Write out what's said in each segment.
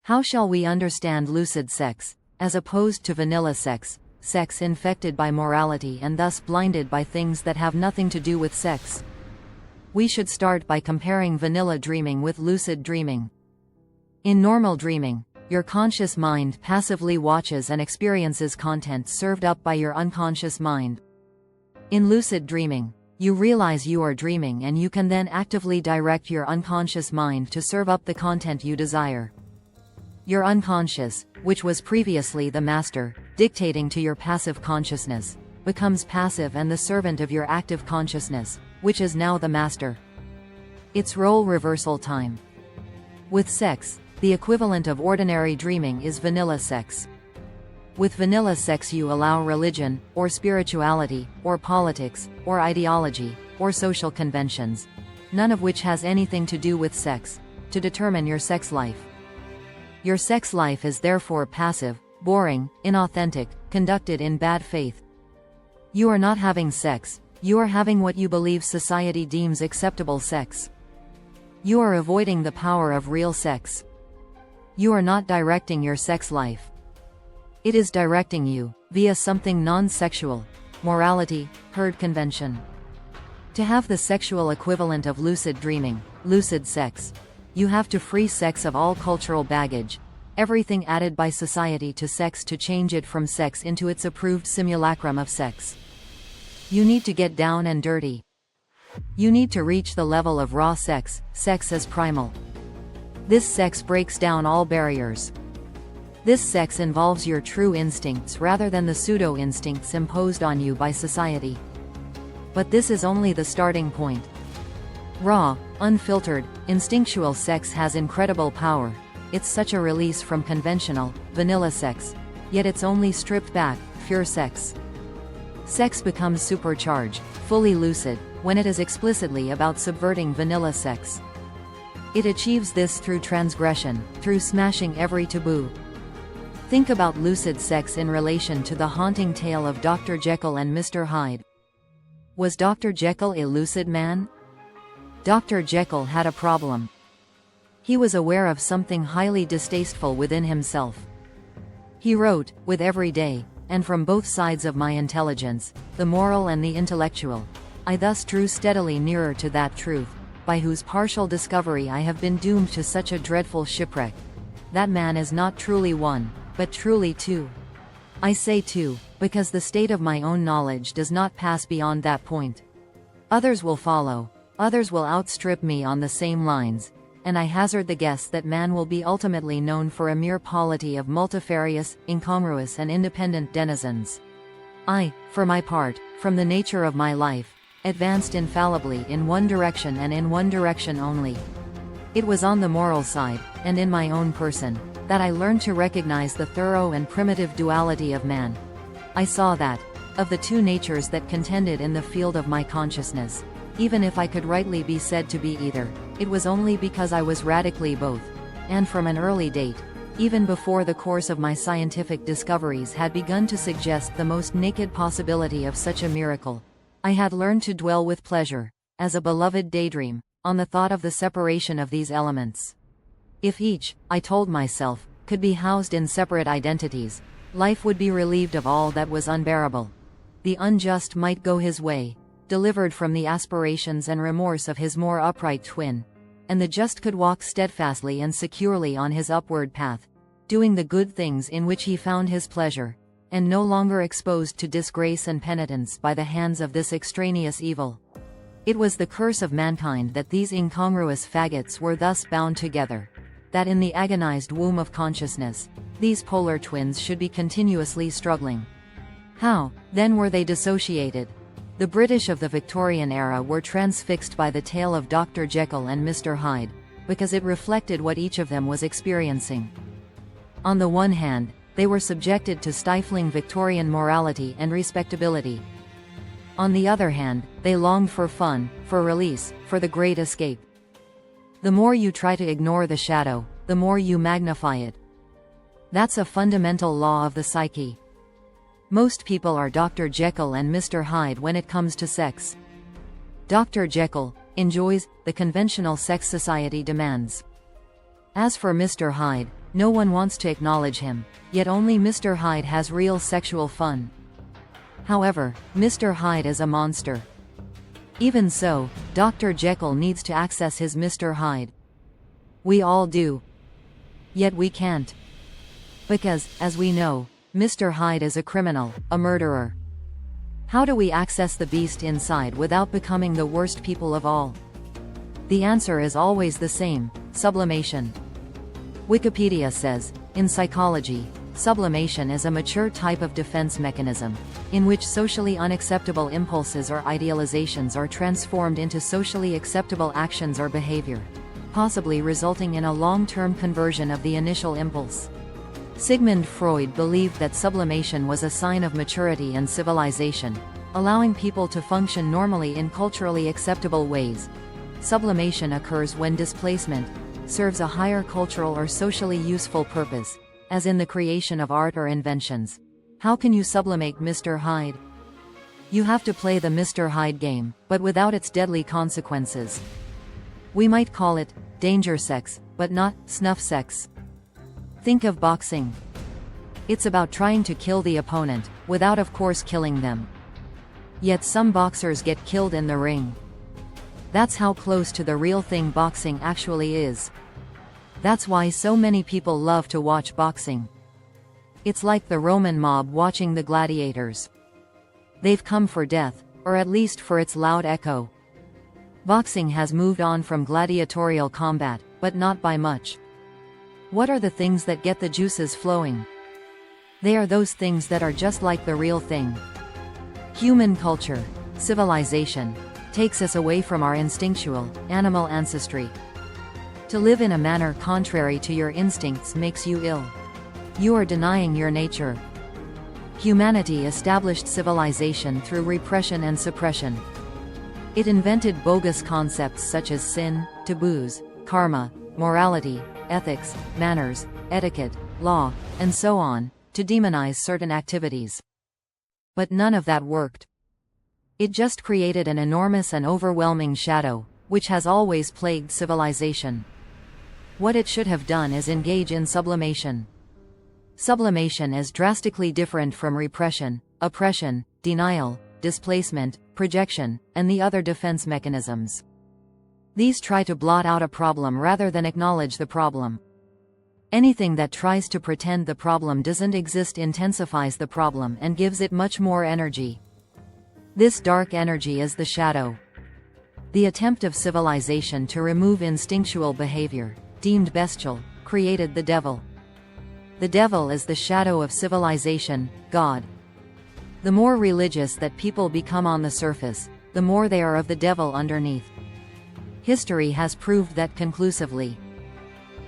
How shall we understand lucid sex, as opposed to vanilla sex, sex infected by morality and thus blinded by things that have nothing to do with sex? We should start by comparing vanilla dreaming with lucid dreaming. In normal dreaming, your conscious mind passively watches and experiences content served up by your unconscious mind. In lucid dreaming, you realize you are dreaming and you can then actively direct your unconscious mind to serve up the content you desire. Your unconscious, which was previously the master, dictating to your passive consciousness, becomes passive and the servant of your active consciousness, which is now the master. It's role reversal time. With sex, the equivalent of ordinary dreaming is vanilla sex. With vanilla sex you allow religion, or spirituality, or politics, or ideology, or social conventions, none of which has anything to do with sex, to determine your sex life. Your sex life is therefore passive, boring, inauthentic, conducted in bad faith. You are not having sex, you are having what you believe society deems acceptable sex. You are avoiding the power of real sex. You are not directing your sex life. It is directing you, via something non-sexual, morality, herd convention. To have the sexual equivalent of lucid dreaming, lucid sex, you have to free sex of all cultural baggage, everything added by society to sex to change it from sex into its approved simulacrum of sex. You need to get down and dirty. You need to reach the level of raw sex, sex as primal. This sex breaks down all barriers. This sex involves your true instincts rather than the pseudo-instincts imposed on you by society. But this is only the starting point. Raw, unfiltered, instinctual sex has incredible power. It's such a release from conventional, vanilla sex. Yet it's only stripped back, pure sex. Sex becomes supercharged, fully lucid, when it is explicitly about subverting vanilla sex. It achieves this through transgression, through smashing every taboo. Think about lucid sex in relation to the haunting tale of Dr. Jekyll and Mr. Hyde. Was Dr. Jekyll a lucid man? Dr. Jekyll had a problem. He was aware of something highly distasteful within himself. He wrote, with every day, and from both sides of my intelligence, the moral and the intellectual, I thus drew steadily nearer to that truth, by whose partial discovery I have been doomed to such a dreadful shipwreck. That man is not truly one, but truly two. I say two, because the state of my own knowledge does not pass beyond that point. Others will follow. Others will outstrip me on the same lines, and I hazard the guess that man will be ultimately known for a mere polity of multifarious, incongruous and independent denizens. I, for my part, from the nature of my life, advanced infallibly in one direction and in one direction only. It was on the moral side, and in my own person, that I learned to recognize the thorough and primitive duality of man. I saw that, of the two natures that contended in the field of my consciousness, even if I could rightly be said to be either, it was only because I was radically both, and from an early date, even before the course of my scientific discoveries had begun to suggest the most naked possibility of such a miracle, I had learned to dwell with pleasure, as a beloved daydream, on the thought of the separation of these elements. If each, I told myself, could be housed in separate identities, life would be relieved of all that was unbearable. The unjust might go his way, delivered from the aspirations and remorse of his more upright twin, and the just could walk steadfastly and securely on his upward path, doing the good things in which he found his pleasure, and no longer exposed to disgrace and penitence by the hands of this extraneous evil. It was the curse of mankind that these incongruous faggots were thus bound together, that in the agonized womb of consciousness, these polar twins should be continuously struggling. How, then, were they dissociated? The British of the Victorian era were transfixed by the tale of Dr. Jekyll and Mr. Hyde, because it reflected what each of them was experiencing. On the one hand, they were subjected to stifling Victorian morality and respectability. On the other hand, they longed for fun, for release, for the great escape. The more you try to ignore the shadow, the more you magnify it. That's a fundamental law of the psyche. Most people are Dr. Jekyll and Mr. Hyde when it comes to sex. Dr. Jekyll enjoys the conventional sex society demands. As for Mr. Hyde, No one wants to acknowledge him, yet only Mr. Hyde has real sexual fun. However, Mr. Hyde is a monster. Even so, Dr. Jekyll needs to access his Mr. Hyde. We all do. Yet we can't. Because, as we know, Mr. Hyde is a criminal, a murderer. How do we access the beast inside without becoming the worst people of all? The answer is always the same: sublimation. Wikipedia says, in psychology, sublimation is a mature type of defense mechanism, in which socially unacceptable impulses or idealizations are transformed into socially acceptable actions or behavior, possibly resulting in a long-term conversion of the initial impulse. Sigmund Freud believed that sublimation was a sign of maturity and civilization, allowing people to function normally in culturally acceptable ways. Sublimation occurs when displacement serves a higher cultural or socially useful purpose, as in the creation of art or inventions. How can you sublimate Mr. Hyde? You have to play the Mr. Hyde game, but without its deadly consequences. We might call it danger sex, but not snuff sex. Think of boxing. It's about trying to kill the opponent, without of course killing them. Yet some boxers get killed in the ring. That's how close to the real thing boxing actually is. That's why so many people love to watch boxing. It's like the Roman mob watching the gladiators. They've come for death, or at least for its loud echo. Boxing has moved on from gladiatorial combat, but not by much. What are the things that get the juices flowing? They are those things that are just like the real thing. Human culture, civilization, takes us away from our instinctual, animal ancestry. To live in a manner contrary to your instincts makes you ill. You are denying your nature. Humanity established civilization through repression and suppression. It invented bogus concepts such as sin, taboos, karma, morality, ethics, manners, etiquette, law, and so on, to demonize certain activities. But none of that worked. It just created an enormous and overwhelming shadow, which has always plagued civilization. What it should have done is engage in sublimation. Sublimation is drastically different from repression, oppression, denial, displacement, projection, and the other defense mechanisms. These try to blot out a problem rather than acknowledge the problem. Anything that tries to pretend the problem doesn't exist intensifies the problem and gives it much more energy. This dark energy is the shadow. The attempt of civilization to remove instinctual behavior, deemed bestial, created the devil. The devil is the shadow of civilization, God. The more religious that people become on the surface, the more they are of the devil underneath. History has proved that conclusively.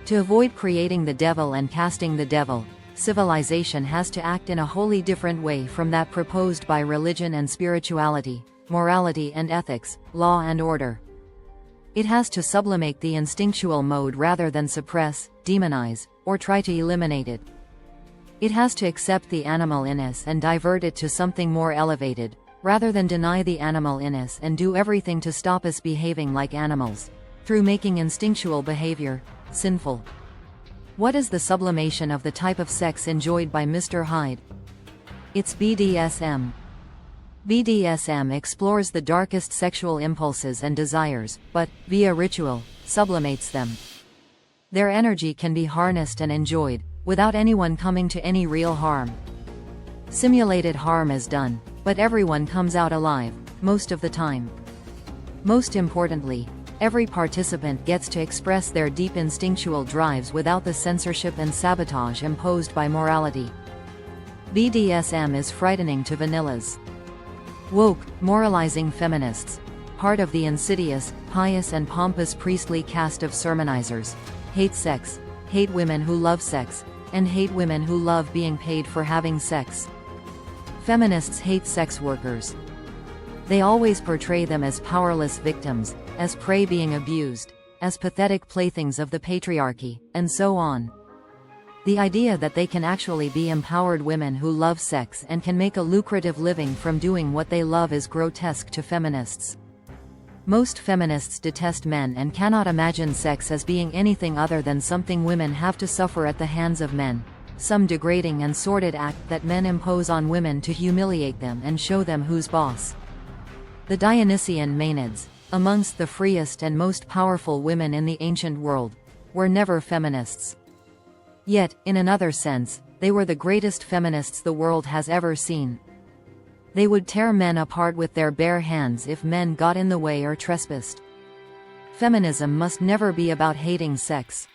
To avoid creating the devil and casting the devil, civilization has to act in a wholly different way from that proposed by religion and spirituality, morality and ethics, law and order. It has to sublimate the instinctual mode rather than suppress, demonize, or try to eliminate it. It has to accept the animal in us and divert it to something more elevated, rather than deny the animal in us and do everything to stop us behaving like animals, through making instinctual behavior sinful. What is the sublimation of the type of sex enjoyed by Mr. Hyde? It's BDSM. BDSM explores the darkest sexual impulses and desires, but, via ritual, sublimates them. Their energy can be harnessed and enjoyed, without anyone coming to any real harm. Simulated harm is done, but everyone comes out alive, most of the time. Most importantly, every participant gets to express their deep instinctual drives without the censorship and sabotage imposed by morality. BDSM is frightening to vanillas. Woke, moralizing feminists, part of the insidious, pious and pompous priestly caste of sermonizers, hate sex, hate women who love sex, and hate women who love being paid for having sex. Feminists hate sex workers. They always portray them as powerless victims, as prey being abused, as pathetic playthings of the patriarchy, and so on. The idea that they can actually be empowered women who love sex and can make a lucrative living from doing what they love is grotesque to feminists. Most feminists detest men and cannot imagine sex as being anything other than something women have to suffer at the hands of men, some degrading and sordid act that men impose on women to humiliate them and show them who's boss. The Dionysian Maenads, amongst the freest and most powerful women in the ancient world, were never feminists. Yet, in another sense, they were the greatest feminists the world has ever seen. They would tear men apart with their bare hands if men got in the way or trespassed. Feminism must never be about hating sex.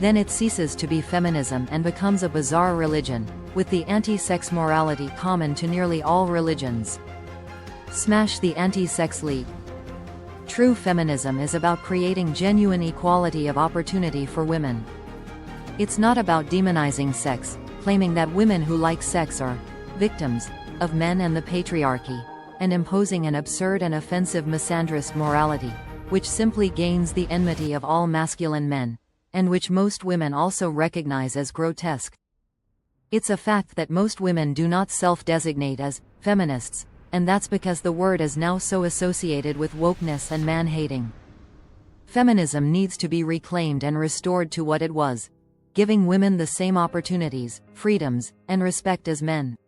Then it ceases to be feminism and becomes a bizarre religion, with the anti-sex morality common to nearly all religions. Smash the anti-sex league. True feminism is about creating genuine equality of opportunity for women. It's not about demonizing sex, claiming that women who like sex are victims of men and the patriarchy, and imposing an absurd and offensive misandrist morality, which simply gains the enmity of all masculine men, and which most women also recognize as grotesque. It's a fact that most women do not self-designate as feminists, and that's because the word is now so associated with wokeness and man-hating. Feminism needs to be reclaimed and restored to what it was, giving women the same opportunities, freedoms, and respect as men.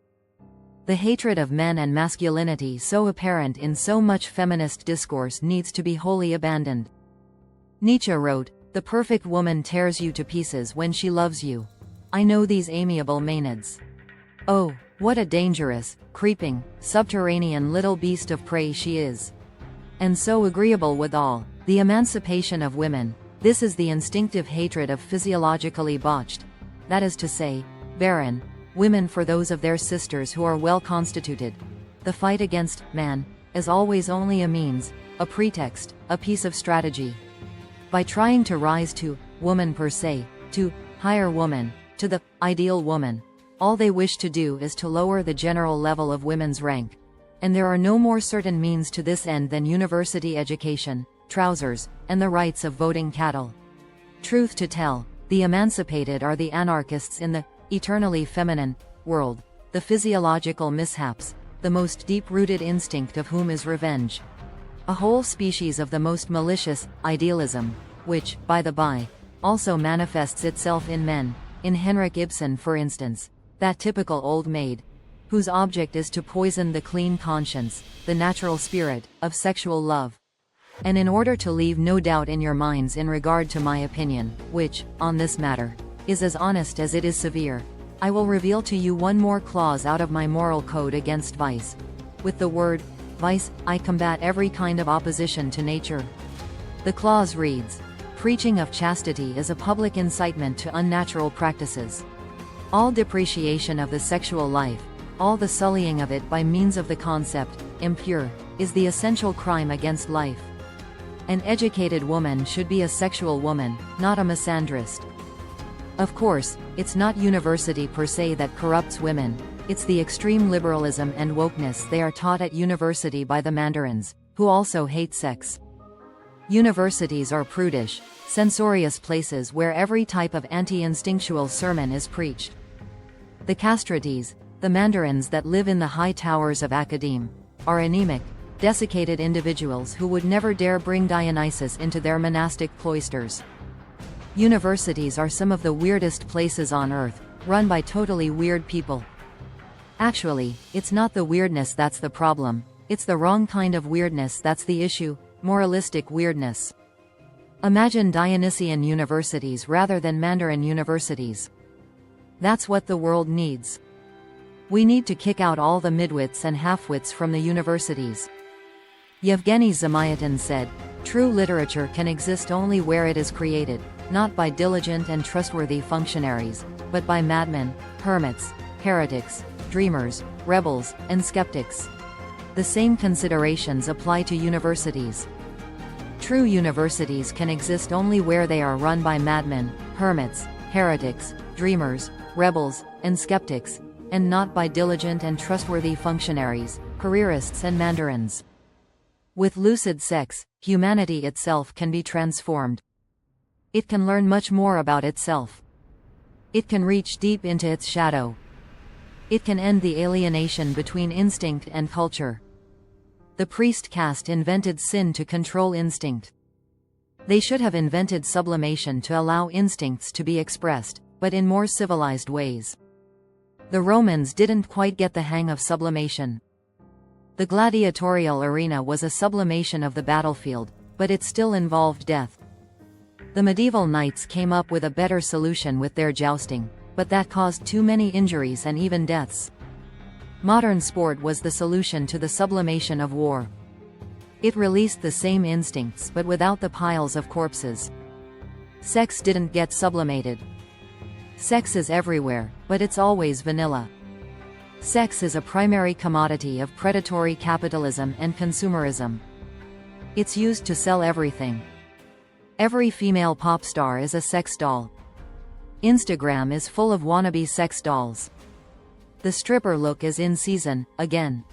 The hatred of men and masculinity so apparent in so much feminist discourse needs to be wholly abandoned. Nietzsche wrote, "The perfect woman tears you to pieces when she loves you." I know these amiable Maenads. Oh, what a dangerous, creeping, subterranean little beast of prey she is. And so agreeable withal, the emancipation of women, this is the instinctive hatred of physiologically botched, that is to say, barren, women for those of their sisters who are well constituted. The fight against man is always only a means, a pretext, a piece of strategy. By trying to rise to woman per se, to higher woman, to the ideal woman, all they wish to do is to lower the general level of women's rank. And there are no more certain means to this end than university education, trousers, and the rights of voting cattle. Truth to tell, the emancipated are the anarchists in the eternally feminine world, the physiological mishaps, the most deep-rooted instinct of whom is revenge. A whole species of the most malicious idealism, which, by the by, also manifests itself in men, in Henrik Ibsen for instance, that typical old maid, whose object is to poison the clean conscience, the natural spirit, of sexual love. And in order to leave no doubt in your minds in regard to my opinion, which, on this matter, is as honest as it is severe, I will reveal to you one more clause out of my moral code against vice. With the word vice, I combat every kind of opposition to nature. The clause reads, "Preaching of chastity is a public incitement to unnatural practices. All depreciation of the sexual life, all the sullying of it by means of the concept, impure, is the essential crime against life. An educated woman should be a sexual woman, not a misandrist." Of course, it's not university per se that corrupts women, it's the extreme liberalism and wokeness they are taught at university by the mandarins, who also hate sex. Universities are prudish, censorious places where every type of anti-instinctual sermon is preached. The castrates, the mandarins that live in the high towers of academe, are anemic, desiccated individuals who would never dare bring Dionysus into their monastic cloisters. Universities are some of the weirdest places on earth, run by totally weird people. Actually, it's not the weirdness that's the problem, it's the wrong kind of weirdness that's the issue, moralistic weirdness. Imagine Dionysian universities rather than Mandarin universities. That's what the world needs. We need to kick out all the midwits and halfwits from the universities. Yevgeny Zamyatin said, "True literature can exist only where it is created, not by diligent and trustworthy functionaries, but by madmen, hermits, heretics, dreamers, rebels, and skeptics." The same considerations apply to universities. True universities can exist only where they are run by madmen, hermits, heretics, dreamers, rebels, and skeptics, and not by diligent and trustworthy functionaries, careerists and mandarins. With lucid sex, humanity itself can be transformed. It can learn much more about itself. It can reach deep into its shadow. It can end the alienation between instinct and culture. The priest caste invented sin to control instinct. They should have invented sublimation to allow instincts to be expressed, but in more civilized ways. The Romans didn't quite get the hang of sublimation. The gladiatorial arena was a sublimation of the battlefield, but it still involved death. The medieval knights came up with a better solution with their jousting, but that caused too many injuries and even deaths. Modern sport was the solution to the sublimation of war. It released the same instincts but without the piles of corpses. Sex didn't get sublimated. Sex is everywhere, but it's always vanilla. Sex is a primary commodity of predatory capitalism and consumerism. It's used to sell everything. Every female pop star is a sex doll. Instagram is full of wannabe sex dolls. The stripper look is in season, again.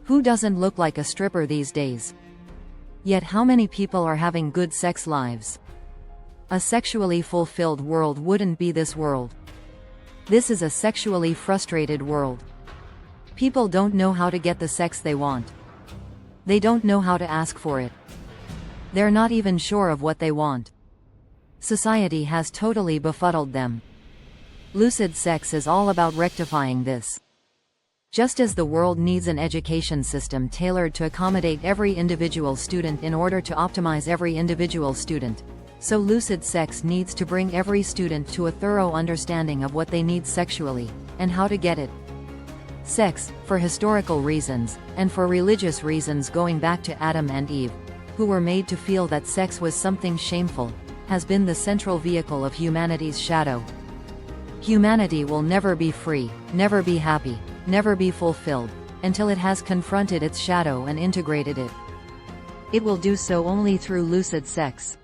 Who doesn't look like a stripper these days? Yet how many people are having good sex lives? A sexually fulfilled world wouldn't be this world. This is a sexually frustrated world. People don't know how to get the sex they want. They don't know how to ask for it. They're not even sure of what they want. Society has totally befuddled them. Lucid sex is all about rectifying this. Just as the world needs an education system tailored to accommodate every individual student in order to optimize every individual student, so lucid sex needs to bring every student to a thorough understanding of what they need sexually, and how to get it. Sex, for historical reasons, and for religious reasons going back to Adam and Eve, who were made to feel that sex was something shameful, has been the central vehicle of humanity's shadow. Humanity will never be free, never be happy, never be fulfilled, until it has confronted its shadow and integrated it. It will do so only through lucid sex.